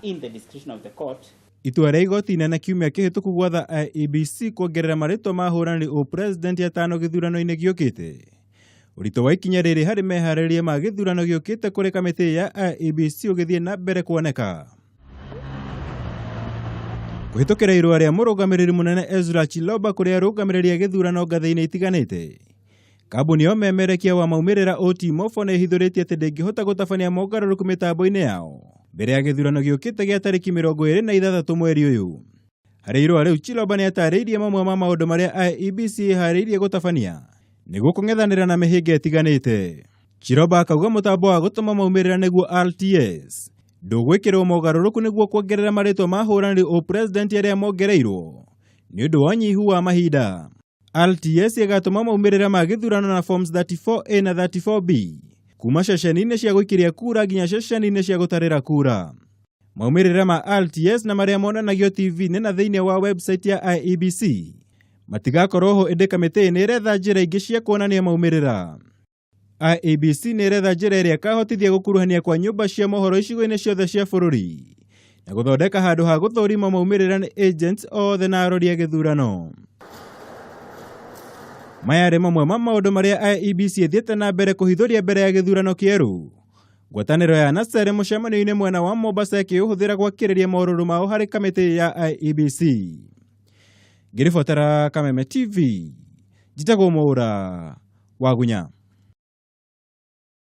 in the discretion of the court. Itua rĩa igoti inene kiumia kĩhĩtũku gwatha IEBC kuongerera maritwa ma ahuraniri upresident atano githurano-inĩ gĩũkĩte. Ũritũ wa ikinya rĩrĩ harĩ meharĩrĩria ma gĩthurano gĩũkĩte kũrĩ kamĩtĩ ya IEBC ũgĩthiĩ na mbere kuoneka. Kũhĩtũkĩra irũa rĩa mũrũgamĩrĩri mũnene Ezra Chiloba kũrĩ arũgamĩrĩri a gĩthurano ngathĩ-inĩ itiganĩte, Kambuni ya umemerekia wa maumirira OT-Morpho nĩ ihithuritie atĩ ndingihota gũtabania mogarũrũku mĩtambo-inĩ yao mbere ya gĩthurano gĩũkĩte gĩa tarĩki 26 mweri ũyũ. Harĩ irũa rĩu Chiloba nĩ atarĩirie mamwe ma maũndũ marĩa IEBC ĩharĩirie gũtabania nĩguo kũng'ethanĩra na mĩhĩnga ĩtiganĩte. Chiloba akauga mũtambo wa gũtũma maumirira nĩguo RTS ndũgwĩkĩrwo mogarũrũku nĩguo kuongerera marĩtwa ma ahuranĩri ũpresident arĩa mongereirwo nĩ ũndũ wa ũnyihu wa mahinda. RTS ĩgatũma maumirira ma gĩthurano na forms 34A na 34B kuma ceceni-ini cia gũikiria kura nginya ceceni-ini cia gũtarĩra kura. Maumirira ma RTS na marĩa monanagio TV-inĩ na thĩinĩ wa website ya IEBC matigakorwo ho, ĩndĩ kamĩtĩ nĩ ĩretha njĩra ingĩ cia kuonania maumirira. IEBC nĩ ĩretha njĩra ĩrĩa ĩkahotithia gũkuruhania kwa nyũmba cia mohoro icigo-inĩ ciothe cia bũrũri na gũthondeka handũ ha gũthũrima maumirira nĩ agents othe na arori a gĩthurano. Maya arĩ mamwe ma maũndũ marĩa IEBC ĩthiĩte na mbere kũhithũria mbere ya gĩthurano kĩerũ. Ngwatanĩro ya Nasere mũcemanio-inĩ mwena wa Mombasa ĩkĩũhũthĩra gwakĩrĩria maũrũrũ mao harĩ kamĩtĩ ya IEBC. Ngĩribotera Kameme TV, njĩtagwo Mwaura wa Gunya.